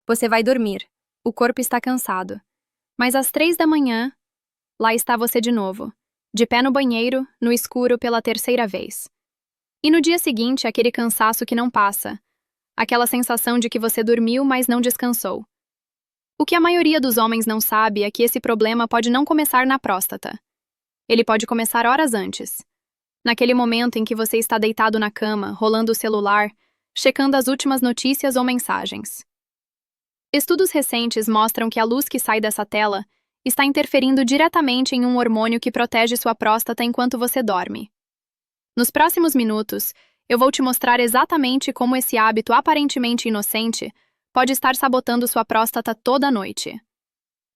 Você vai dormir. O corpo está cansado. Mas às 3 da manhã, lá está você de novo, de pé no banheiro, no escuro pela terceira vez. E no dia seguinte, aquele cansaço que não passa. Aquela sensação de que você dormiu, mas não descansou. O que a maioria dos homens não sabe é que esse problema pode não começar na próstata. Ele pode começar horas antes. Naquele momento em que você está deitado na cama, rolando o celular, checando as últimas notícias ou mensagens. Estudos recentes mostram que a luz que sai dessa tela está interferindo diretamente em um hormônio que protege sua próstata enquanto você dorme. Nos próximos minutos, eu vou te mostrar exatamente como esse hábito aparentemente inocente pode estar sabotando sua próstata toda noite.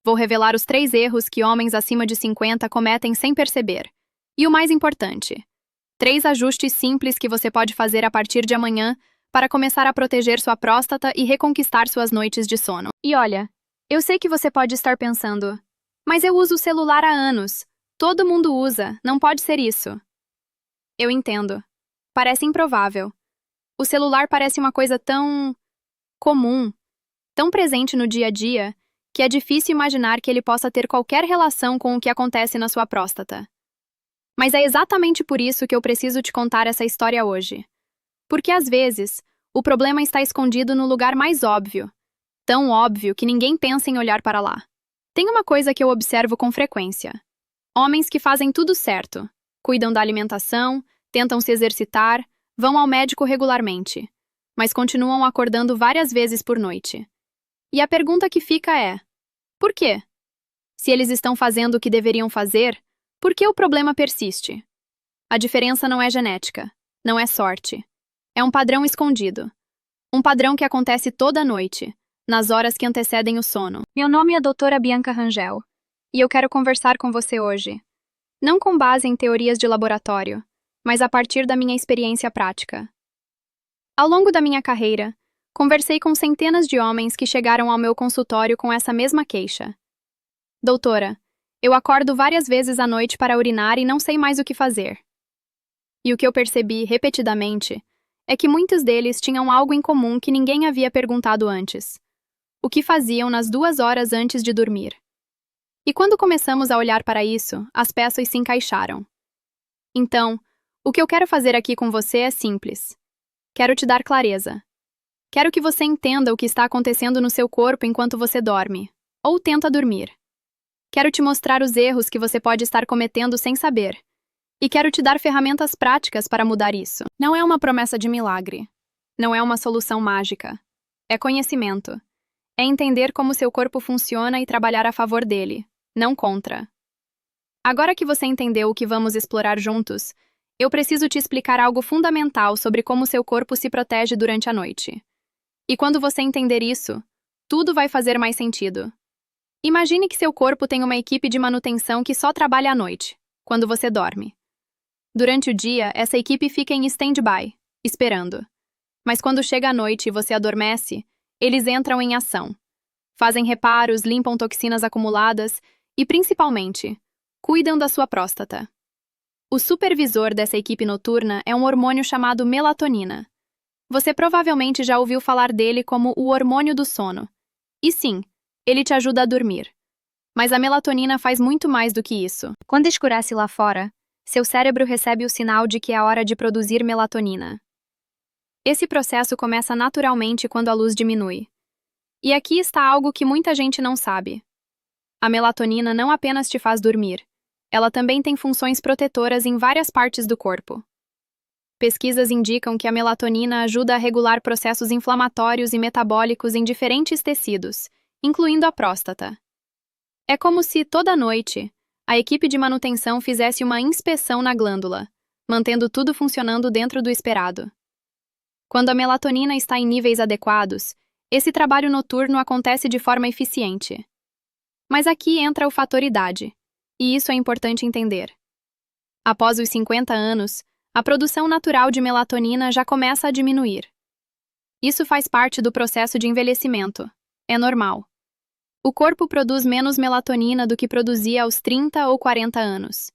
Vou revelar os 3 erros que homens acima de 50 cometem sem perceber. E o mais importante, 3 ajustes simples que você pode fazer a partir de amanhã para começar a proteger sua próstata e reconquistar suas noites de sono. E olha, eu sei que você pode estar pensando, mas eu uso o celular há anos. Todo mundo usa, não pode ser isso. Eu entendo. Parece improvável. O celular parece uma coisa tão comum, tão presente no dia a dia, que é difícil imaginar que ele possa ter qualquer relação com o que acontece na sua próstata. Mas é exatamente por isso que eu preciso te contar essa história hoje. Porque às vezes, o problema está escondido no lugar mais óbvio. Tão óbvio que ninguém pensa em olhar para lá. Tem uma coisa que eu observo com frequência. Homens que fazem tudo certo. Cuidam da alimentação, tentam se exercitar, vão ao médico regularmente, mas continuam acordando várias vezes por noite. E a pergunta que fica é: por quê? Se eles estão fazendo o que deveriam fazer, por que o problema persiste? A diferença não é genética, não é sorte. É um padrão escondido. Um padrão que acontece toda noite, nas horas que antecedem o sono. Meu nome é doutora Bianca Rangel, e eu quero conversar com você hoje. Não com base em teorias de laboratório, mas a partir da minha experiência prática. Ao longo da minha carreira, conversei com centenas de homens que chegaram ao meu consultório com essa mesma queixa. Doutora, eu acordo várias vezes à noite para urinar e não sei mais o que fazer. E o que eu percebi repetidamente é que muitos deles tinham algo em comum que ninguém havia perguntado antes. O que faziam nas 2 horas antes de dormir? E quando começamos a olhar para isso, as peças se encaixaram. Então, o que eu quero fazer aqui com você é simples. Quero te dar clareza. Quero que você entenda o que está acontecendo no seu corpo enquanto você dorme, ou tenta dormir. Quero te mostrar os erros que você pode estar cometendo sem saber. E quero te dar ferramentas práticas para mudar isso. Não é uma promessa de milagre. Não é uma solução mágica. É conhecimento. É entender como seu corpo funciona e trabalhar a favor dele, não contra. Agora que você entendeu o que vamos explorar juntos, eu preciso te explicar algo fundamental sobre como seu corpo se protege durante a noite. E quando você entender isso, tudo vai fazer mais sentido. Imagine que seu corpo tem uma equipe de manutenção que só trabalha à noite, quando você dorme. Durante o dia, essa equipe fica em stand-by, esperando. Mas quando chega a noite e você adormece, eles entram em ação. Fazem reparos, limpam toxinas acumuladas e, principalmente, cuidam da sua próstata. O supervisor dessa equipe noturna é um hormônio chamado melatonina. Você provavelmente já ouviu falar dele como o hormônio do sono. E sim, ele te ajuda a dormir. Mas a melatonina faz muito mais do que isso. Quando escurece lá fora, seu cérebro recebe o sinal de que é hora de produzir melatonina. Esse processo começa naturalmente quando a luz diminui. E aqui está algo que muita gente não sabe. A melatonina não apenas te faz dormir, ela também tem funções protetoras em várias partes do corpo. Pesquisas indicam que a melatonina ajuda a regular processos inflamatórios e metabólicos em diferentes tecidos, incluindo a próstata. É como se, toda noite, a equipe de manutenção fizesse uma inspeção na glândula, mantendo tudo funcionando dentro do esperado. Quando a melatonina está em níveis adequados, esse trabalho noturno acontece de forma eficiente. Mas aqui entra o fator idade, e isso é importante entender. Após os 50 anos, a produção natural de melatonina já começa a diminuir. Isso faz parte do processo de envelhecimento. É normal. O corpo produz menos melatonina do que produzia aos 30 ou 40 anos.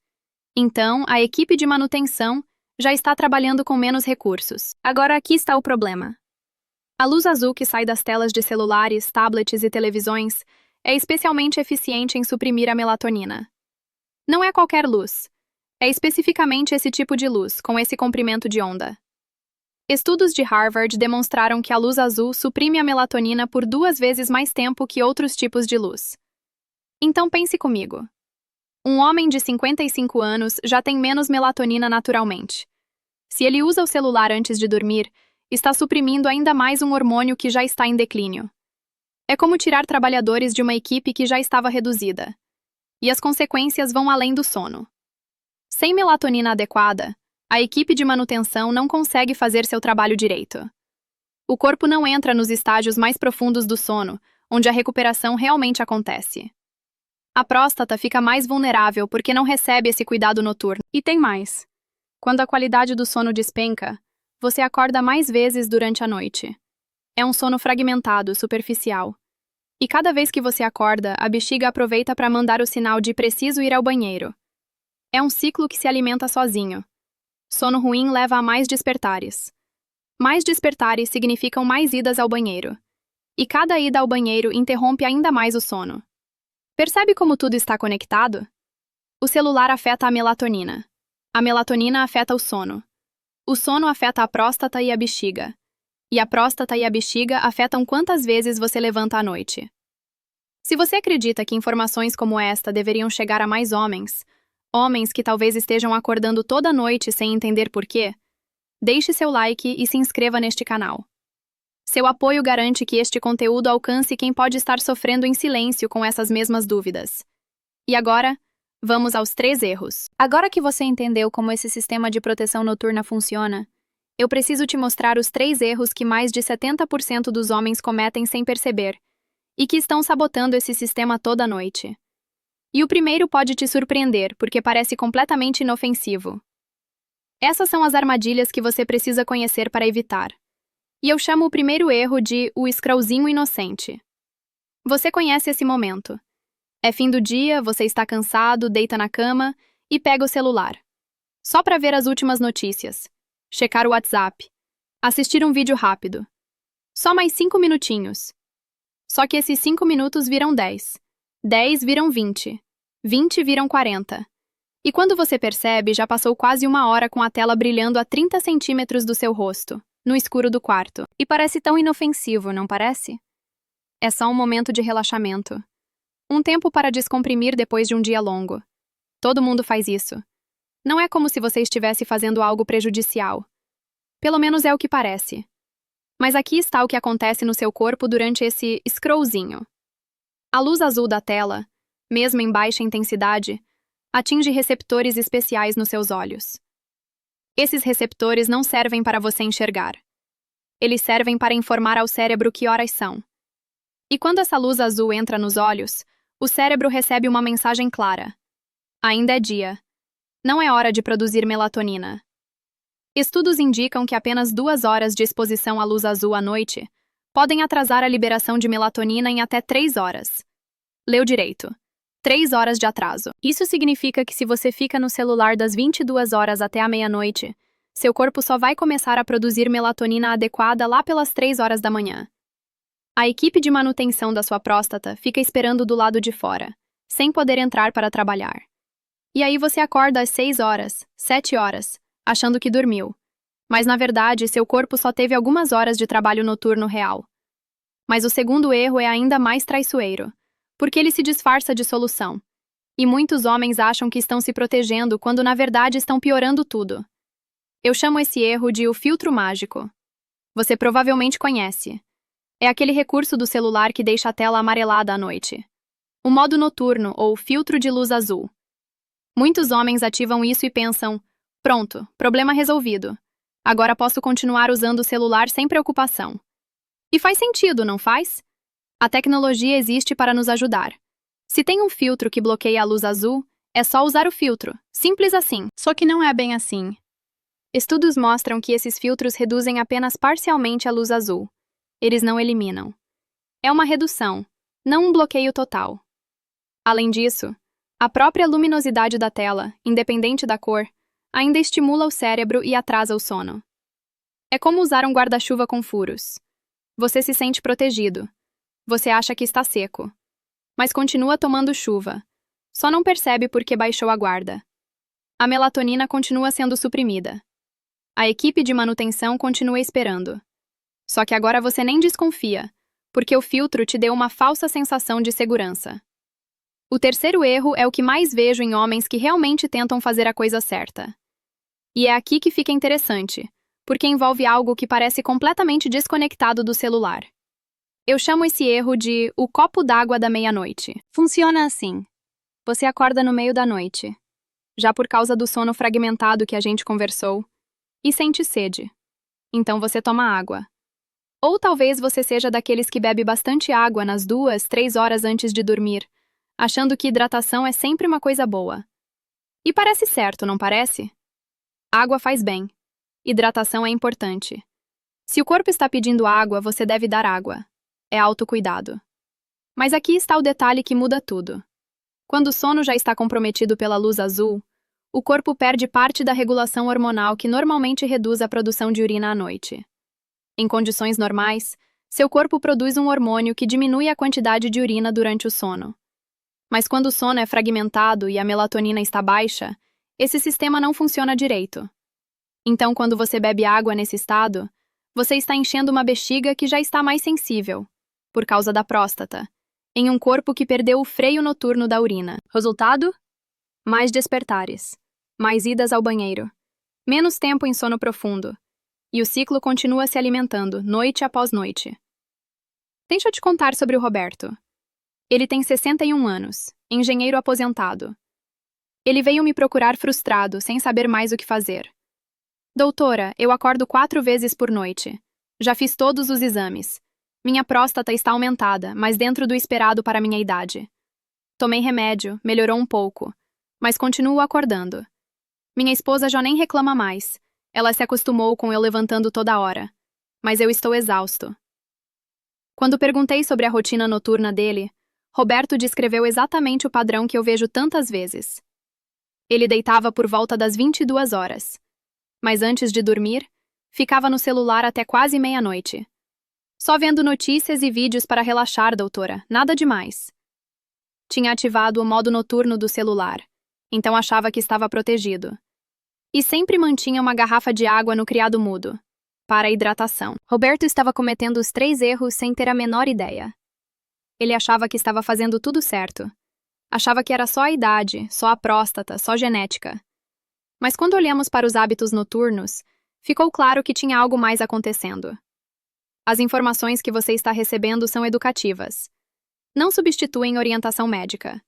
Então, a equipe de manutenção já está trabalhando com menos recursos. Agora aqui está o problema. A luz azul que sai das telas de celulares, tablets e televisões é especialmente eficiente em suprimir a melatonina. Não é qualquer luz. É especificamente esse tipo de luz, com esse comprimento de onda. Estudos de Harvard demonstraram que a luz azul suprime a melatonina por 2 vezes mais tempo que outros tipos de luz. Então pense comigo. Um homem de 55 anos já tem menos melatonina naturalmente. Se ele usa o celular antes de dormir, está suprimindo ainda mais um hormônio que já está em declínio. É como tirar trabalhadores de uma equipe que já estava reduzida. E as consequências vão além do sono. Sem melatonina adequada, a equipe de manutenção não consegue fazer seu trabalho direito. O corpo não entra nos estágios mais profundos do sono, onde a recuperação realmente acontece. A próstata fica mais vulnerável porque não recebe esse cuidado noturno. E tem mais. Quando a qualidade do sono despenca, você acorda mais vezes durante a noite. É um sono fragmentado, superficial. E cada vez que você acorda, a bexiga aproveita para mandar o sinal de preciso ir ao banheiro. É um ciclo que se alimenta sozinho. Sono ruim leva a mais despertares. Mais despertares significam mais idas ao banheiro. E cada ida ao banheiro interrompe ainda mais o sono. Percebe como tudo está conectado? O celular afeta a melatonina. A melatonina afeta o sono. O sono afeta a próstata e a bexiga. E a próstata e a bexiga afetam quantas vezes você levanta à noite. Se você acredita que informações como esta deveriam chegar a mais homens, homens que talvez estejam acordando toda noite sem entender por quê, deixe seu like e se inscreva neste canal. Seu apoio garante que este conteúdo alcance quem pode estar sofrendo em silêncio com essas mesmas dúvidas. E agora, vamos aos 3 erros. Agora que você entendeu como esse sistema de proteção noturna funciona, eu preciso te mostrar os 3 erros que mais de 70% dos homens cometem sem perceber, e que estão sabotando esse sistema toda noite. E o primeiro pode te surpreender, porque parece completamente inofensivo. Essas são as armadilhas que você precisa conhecer para evitar. E eu chamo o primeiro erro de o scrollzinho inocente. Você conhece esse momento. É fim do dia, você está cansado, deita na cama e pega o celular. Só para ver as últimas notícias. Checar o WhatsApp. Assistir um vídeo rápido. Só mais 5 minutinhos. Só que esses 5 minutos viram 10. 10 viram 20. 20 viram 40. E quando você percebe, já passou quase 1 hora com a tela brilhando a 30 centímetros do seu rosto, no escuro do quarto. E parece tão inofensivo, não parece? É só um momento de relaxamento. Um tempo para descomprimir depois de um dia longo. Todo mundo faz isso. Não é como se você estivesse fazendo algo prejudicial. Pelo menos é o que parece. Mas aqui está o que acontece no seu corpo durante esse scrollzinho. A luz azul da tela, mesmo em baixa intensidade, atinge receptores especiais nos seus olhos. Esses receptores não servem para você enxergar. Eles servem para informar ao cérebro que horas são. E quando essa luz azul entra nos olhos, o cérebro recebe uma mensagem clara. Ainda é dia. Não é hora de produzir melatonina. Estudos indicam que apenas 2 horas de exposição à luz azul à noite podem atrasar a liberação de melatonina em até 3 horas. Leu direito. 3 horas de atraso. Isso significa que se você fica no celular das 22 horas até a meia-noite, seu corpo só vai começar a produzir melatonina adequada lá pelas 3 horas da manhã. A equipe de manutenção da sua próstata fica esperando do lado de fora, sem poder entrar para trabalhar. E aí você acorda às 6 horas, 7 horas, achando que dormiu. Mas na verdade, seu corpo só teve algumas horas de trabalho noturno real. Mas o segundo erro é ainda mais traiçoeiro, porque ele se disfarça de solução. E muitos homens acham que estão se protegendo quando na verdade estão piorando tudo. Eu chamo esse erro de o filtro mágico. Você provavelmente conhece. É aquele recurso do celular que deixa a tela amarelada à noite. O modo noturno, ou filtro de luz azul. Muitos homens ativam isso e pensam, pronto, problema resolvido. Agora posso continuar usando o celular sem preocupação. E faz sentido, não faz? A tecnologia existe para nos ajudar. Se tem um filtro que bloqueia a luz azul, é só usar o filtro. Simples assim. Só que não é bem assim. Estudos mostram que esses filtros reduzem apenas parcialmente a luz azul. Eles não eliminam. É uma redução, não um bloqueio total. Além disso, a própria luminosidade da tela, independente da cor, ainda estimula o cérebro e atrasa o sono. É como usar um guarda-chuva com furos. Você se sente protegido. Você acha que está seco. Mas continua tomando chuva. Só não percebe porque baixou a guarda. A melatonina continua sendo suprimida. A equipe de manutenção continua esperando. Só que agora você nem desconfia, porque o filtro te deu uma falsa sensação de segurança. O terceiro erro é o que mais vejo em homens que realmente tentam fazer a coisa certa. E é aqui que fica interessante, porque envolve algo que parece completamente desconectado do celular. Eu chamo esse erro de o copo d'água da meia-noite. Funciona assim. Você acorda no meio da noite, já por causa do sono fragmentado que a gente conversou, e sente sede. Então você toma água. Ou talvez você seja daqueles que bebe bastante água nas 2, 3 horas antes de dormir, achando que hidratação é sempre uma coisa boa. E parece certo, não parece? Água faz bem. Hidratação é importante. Se o corpo está pedindo água, você deve dar água. É autocuidado. Mas aqui está o detalhe que muda tudo. Quando o sono já está comprometido pela luz azul, o corpo perde parte da regulação hormonal que normalmente reduz a produção de urina à noite. Em condições normais, seu corpo produz um hormônio que diminui a quantidade de urina durante o sono. Mas quando o sono é fragmentado e a melatonina está baixa, esse sistema não funciona direito. Então, quando você bebe água nesse estado, você está enchendo uma bexiga que já está mais sensível, por causa da próstata, em um corpo que perdeu o freio noturno da urina. Resultado? Mais despertares, mais idas ao banheiro, menos tempo em sono profundo, e o ciclo continua se alimentando, noite após noite. Deixa eu te contar sobre o Roberto. Ele tem 61 anos, engenheiro aposentado. Ele veio me procurar frustrado, sem saber mais o que fazer. Doutora, eu acordo 4 vezes por noite. Já fiz todos os exames. Minha próstata está aumentada, mas dentro do esperado para minha idade. Tomei remédio, melhorou um pouco, mas continuo acordando. Minha esposa já nem reclama mais. Ela se acostumou com eu levantando toda hora. Mas eu estou exausto. Quando perguntei sobre a rotina noturna dele, Roberto descreveu exatamente o padrão que eu vejo tantas vezes. Ele deitava por volta das 22 horas. Mas antes de dormir, ficava no celular até quase meia-noite. Só vendo notícias e vídeos para relaxar, doutora, nada demais. Tinha ativado o modo noturno do celular, então achava que estava protegido. E sempre mantinha uma garrafa de água no criado mudo, para hidratação. Roberto estava cometendo os 3 erros sem ter a menor ideia. Ele achava que estava fazendo tudo certo. Achava que era só a idade, só a próstata, só genética. Mas quando olhamos para os hábitos noturnos, ficou claro que tinha algo mais acontecendo. As informações que você está recebendo são educativas. Não substituem orientação médica.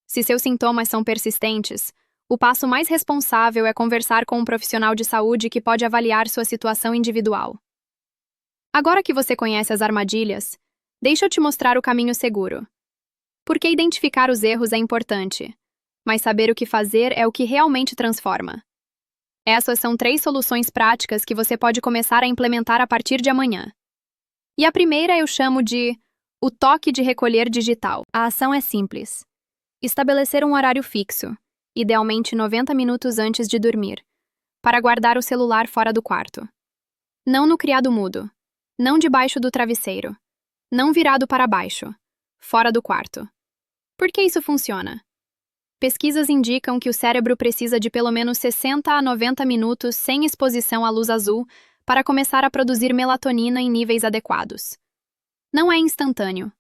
Se seus sintomas são persistentes, o passo mais responsável é conversar com um profissional de saúde que pode avaliar sua situação individual. Agora que você conhece as armadilhas, deixa eu te mostrar o caminho seguro. Porque identificar os erros é importante, mas saber o que fazer é o que realmente transforma. Essas são 3 soluções práticas que você pode começar a implementar a partir de amanhã. E a primeira eu chamo de o toque de recolher digital. A ação é simples. Estabelecer um horário fixo, idealmente 90 minutos antes de dormir, para guardar o celular fora do quarto. Não no criado mudo, não debaixo do travesseiro, não virado para baixo, fora do quarto. Por que isso funciona? Pesquisas indicam que o cérebro precisa de pelo menos 60 a 90 minutos sem exposição à luz azul para começar a produzir melatonina em níveis adequados. Não é instantâneo.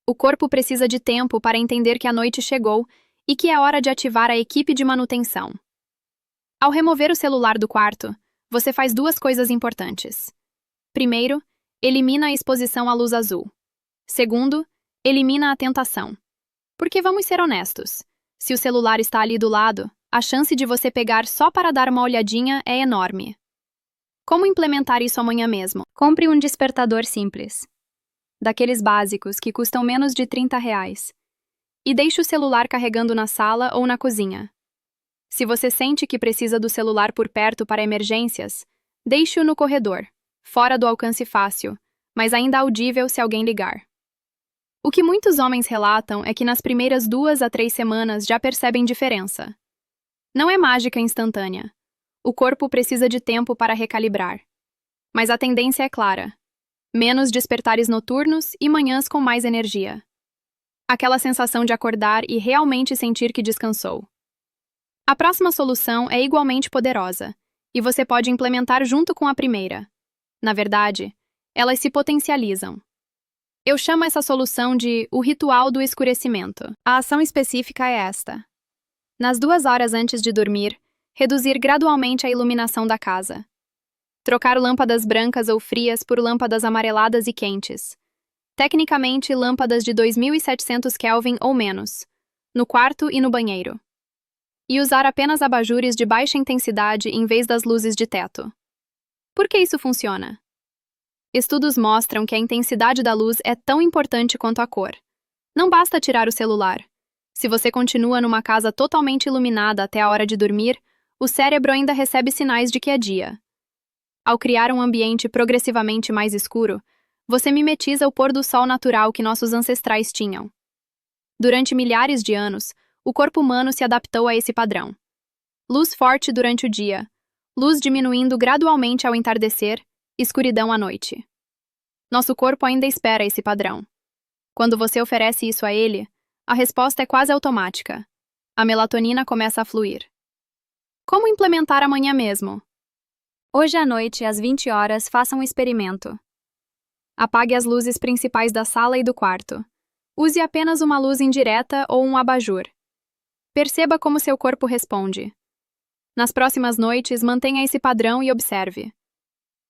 O corpo precisa de tempo para entender que a noite chegou e que é hora de ativar a equipe de manutenção. Ao remover o celular do quarto, você faz 2 coisas importantes. Primeiro, elimina a exposição à luz azul. Segundo, elimina a tentação. Porque vamos ser honestos, se o celular está ali do lado, a chance de você pegar só para dar uma olhadinha é enorme. Como implementar isso amanhã mesmo? Compre um despertador simples, daqueles básicos que custam menos de R$ 30, e deixe o celular carregando na sala ou na cozinha. Se você sente que precisa do celular por perto para emergências, deixe-o no corredor, fora do alcance fácil, mas ainda audível se alguém ligar. O que muitos homens relatam é que nas primeiras 2 a 3 semanas já percebem diferença. Não é mágica instantânea. O corpo precisa de tempo para recalibrar. Mas a tendência é clara. menos despertares noturnos e manhãs com mais energia. Aquela sensação de acordar e realmente sentir que descansou. A próxima solução é igualmente poderosa, e você pode implementar junto com a primeira. Na verdade, elas se potencializam. Eu chamo essa solução de o ritual do escurecimento. A ação específica é esta: nas 2 horas antes de dormir, reduzir gradualmente a iluminação da casa. Trocar lâmpadas brancas ou frias por lâmpadas amareladas e quentes. Tecnicamente, lâmpadas de 2700 Kelvin ou menos, no quarto e no banheiro. E usar apenas abajures de baixa intensidade em vez das luzes de teto. Por que isso funciona? Estudos mostram que a intensidade da luz é tão importante quanto a cor. Não basta tirar o celular. Se você continua numa casa totalmente iluminada até a hora de dormir, o cérebro ainda recebe sinais de que é dia. Ao criar um ambiente progressivamente mais escuro, você mimetiza o pôr do sol natural que nossos ancestrais tinham. Durante milhares de anos, o corpo humano se adaptou a esse padrão. Luz forte durante o dia, luz diminuindo gradualmente ao entardecer, escuridão à noite. Nosso corpo ainda espera esse padrão. Quando você oferece isso a ele, a resposta é quase automática. A melatonina começa a fluir. Como implementar amanhã mesmo? Hoje à noite, às 20 horas, faça um experimento. Apague as luzes principais da sala e do quarto. Use apenas uma luz indireta ou um abajur. Perceba como seu corpo responde. Nas próximas noites, mantenha esse padrão e observe.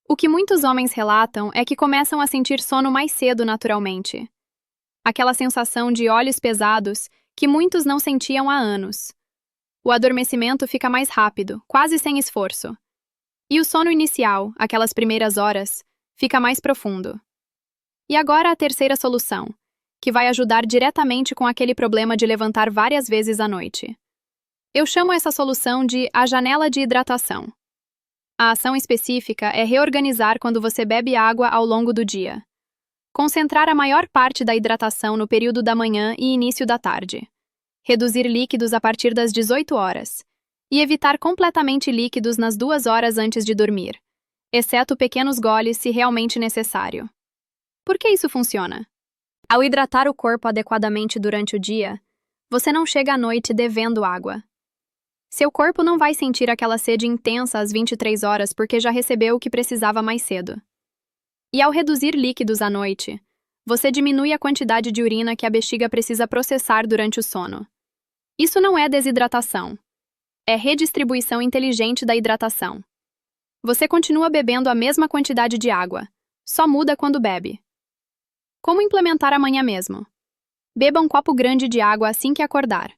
O que muitos homens relatam é que começam a sentir sono mais cedo naturalmente. Aquela sensação de olhos pesados que muitos não sentiam há anos. O adormecimento fica mais rápido, quase sem esforço. E o sono inicial, aquelas primeiras horas, fica mais profundo. E agora a terceira solução, que vai ajudar diretamente com aquele problema de levantar várias vezes à noite. Eu chamo essa solução de a janela de hidratação. A ação específica é reorganizar quando você bebe água ao longo do dia. Concentrar a maior parte da hidratação no período da manhã e início da tarde. Reduzir líquidos a partir das 18 horas. E evitar completamente líquidos nas 2 horas antes de dormir, exceto pequenos goles se realmente necessário. Por que isso funciona? Ao hidratar o corpo adequadamente durante o dia, você não chega à noite devendo água. Seu corpo não vai sentir aquela sede intensa às 23 horas porque já recebeu o que precisava mais cedo. E ao reduzir líquidos à noite, você diminui a quantidade de urina que a bexiga precisa processar durante o sono. Isso não é desidratação. É redistribuição inteligente da hidratação. Você continua bebendo a mesma quantidade de água, só muda quando bebe. Como implementar amanhã mesmo? Beba um copo grande de água assim que acordar.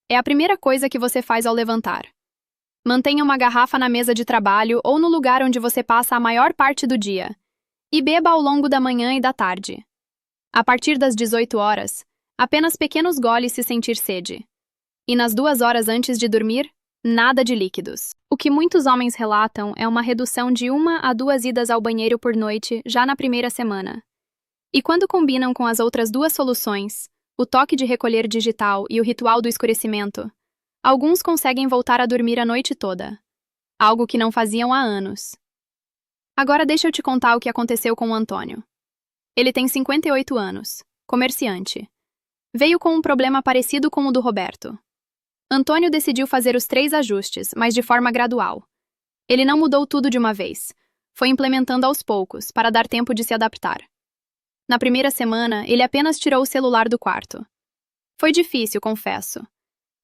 É a primeira coisa que você faz ao levantar. Mantenha uma garrafa na mesa de trabalho ou no lugar onde você passa a maior parte do dia. E beba ao longo da manhã e da tarde. A partir das 18 horas, apenas pequenos goles se sentir sede. E nas 2 horas antes de dormir, nada de líquidos. O que muitos homens relatam é uma redução de 1 a 2 idas ao banheiro por noite já na primeira semana. E quando combinam com as outras 2 soluções, o toque de recolher digital e o ritual do escurecimento, alguns conseguem voltar a dormir a noite toda. Algo que não faziam há anos. Agora deixa eu te contar o que aconteceu com o Antônio. Ele tem 58 anos, comerciante. Veio com um problema parecido com o do Roberto. Antônio decidiu fazer os 3 ajustes, mas de forma gradual. Ele não mudou tudo de uma vez. Foi implementando aos poucos, para dar tempo de se adaptar. Na primeira semana, ele apenas tirou o celular do quarto. Foi difícil, confesso.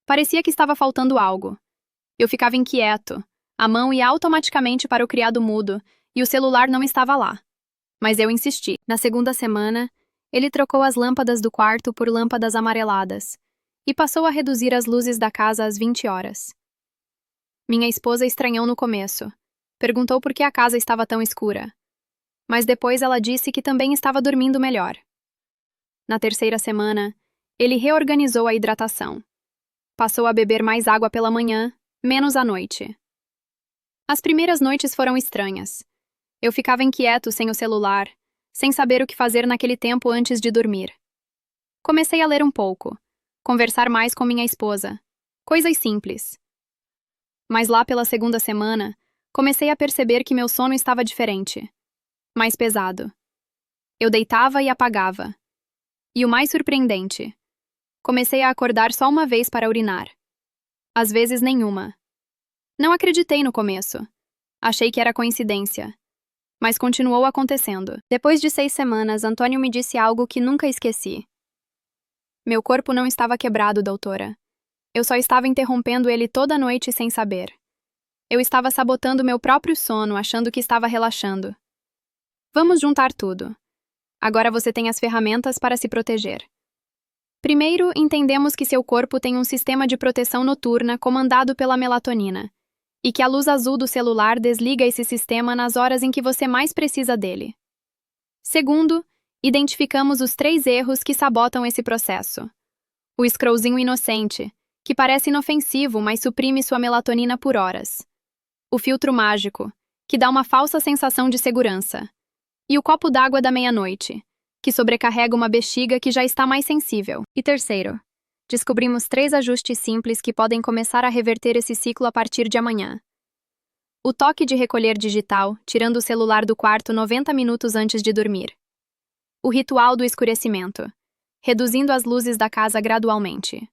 Parecia que estava faltando algo. Eu ficava inquieto. A mão ia automaticamente para o criado mudo e o celular não estava lá. Mas eu insisti. Na segunda semana, ele trocou as lâmpadas do quarto por lâmpadas amareladas e passou a reduzir as luzes da casa às 20 horas. Minha esposa estranhou no começo. Perguntou por que a casa estava tão escura. Mas depois ela disse que também estava dormindo melhor. Na terceira semana, ele reorganizou a hidratação. Passou a beber mais água pela manhã, menos à noite. As primeiras noites foram estranhas. Eu ficava inquieto sem o celular, sem saber o que fazer naquele tempo antes de dormir. Comecei a ler um pouco, conversar mais com minha esposa. Coisas simples. Mas lá pela segunda semana, comecei a perceber que meu sono estava diferente. Mais pesado. Eu deitava e apagava. E o mais surpreendente, comecei a acordar só uma vez para urinar. Às vezes nenhuma. Não acreditei no começo. Achei que era coincidência. Mas continuou acontecendo. Depois de 6 semanas, Antônio me disse algo que nunca esqueci. Meu corpo não estava quebrado, doutora. Eu só estava interrompendo ele toda noite sem saber. Eu estava sabotando meu próprio sono, achando que estava relaxando. Vamos juntar tudo. Agora você tem as ferramentas para se proteger. Primeiro, entendemos que seu corpo tem um sistema de proteção noturna comandado pela melatonina, e que a luz azul do celular desliga esse sistema nas horas em que você mais precisa dele. Segundo, identificamos os 3 erros que sabotam esse processo. O scrollzinho inocente, que parece inofensivo, mas suprime sua melatonina por horas. O filtro mágico, que dá uma falsa sensação de segurança. E o copo d'água da meia-noite, que sobrecarrega uma bexiga que já está mais sensível. E terceiro, descobrimos 3 ajustes simples que podem começar a reverter esse ciclo a partir de amanhã. O toque de recolher digital, tirando o celular do quarto 90 minutos antes de dormir. O ritual do escurecimento, reduzindo as luzes da casa gradualmente.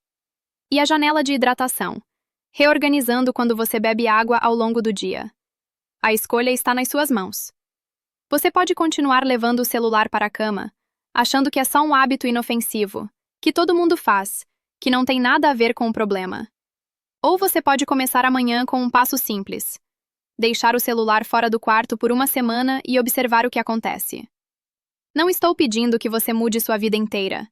E a janela de hidratação, reorganizando quando você bebe água ao longo do dia. A escolha está nas suas mãos. Você pode continuar levando o celular para a cama, achando que é só um hábito inofensivo, que todo mundo faz, que não tem nada a ver com o problema. Ou você pode começar amanhã com um passo simples. Deixar o celular fora do quarto por uma semana e observar o que acontece. Não estou pedindo que você mude sua vida inteira.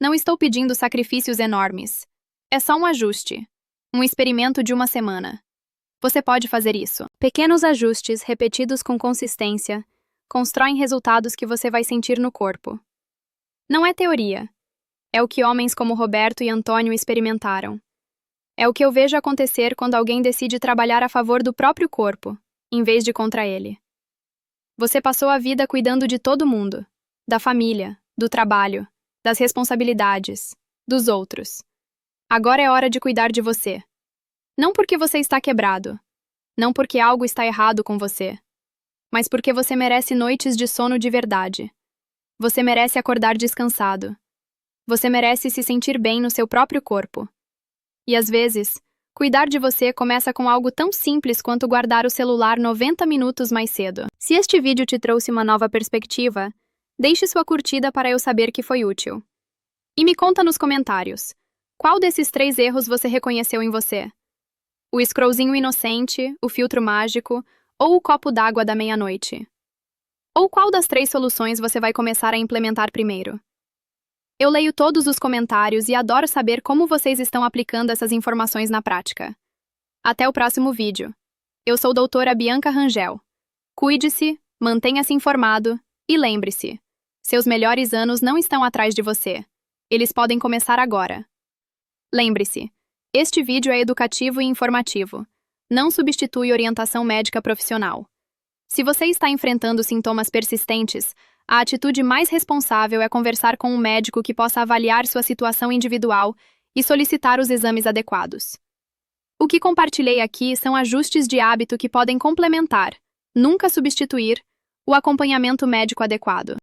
Não estou pedindo sacrifícios enormes. É só um ajuste. Um experimento de uma semana. Você pode fazer isso. Pequenos ajustes, repetidos com consistência, constroem resultados que você vai sentir no corpo. Não é teoria. É o que homens como Roberto e Antônio experimentaram. É o que eu vejo acontecer quando alguém decide trabalhar a favor do próprio corpo, em vez de contra ele. Você passou a vida cuidando de todo mundo, da família, do trabalho, das responsabilidades, dos outros. Agora é hora de cuidar de você. Não porque você está quebrado, não porque algo está errado com você, mas porque você merece noites de sono de verdade. Você merece acordar descansado. Você merece se sentir bem no seu próprio corpo. E às vezes, cuidar de você começa com algo tão simples quanto guardar o celular 90 minutos mais cedo. Se este vídeo te trouxe uma nova perspectiva, deixe sua curtida para eu saber que foi útil. E me conta nos comentários, qual desses 3 erros você reconheceu em você? O scrollzinho inocente, o filtro mágico ou o copo d'água da meia-noite? Ou qual das 3 soluções você vai começar a implementar primeiro? Eu leio todos os comentários e adoro saber como vocês estão aplicando essas informações na prática. Até o próximo vídeo. Eu sou doutora Bianca Rangel. Cuide-se, mantenha-se informado e lembre-se, seus melhores anos não estão atrás de você. Eles podem começar agora. Lembre-se, este vídeo é educativo e informativo. Não substitui orientação médica profissional. Se você está enfrentando sintomas persistentes, a atitude mais responsável é conversar com um médico que possa avaliar sua situação individual e solicitar os exames adequados. O que compartilhei aqui são ajustes de hábito que podem complementar, nunca substituir, o acompanhamento médico adequado.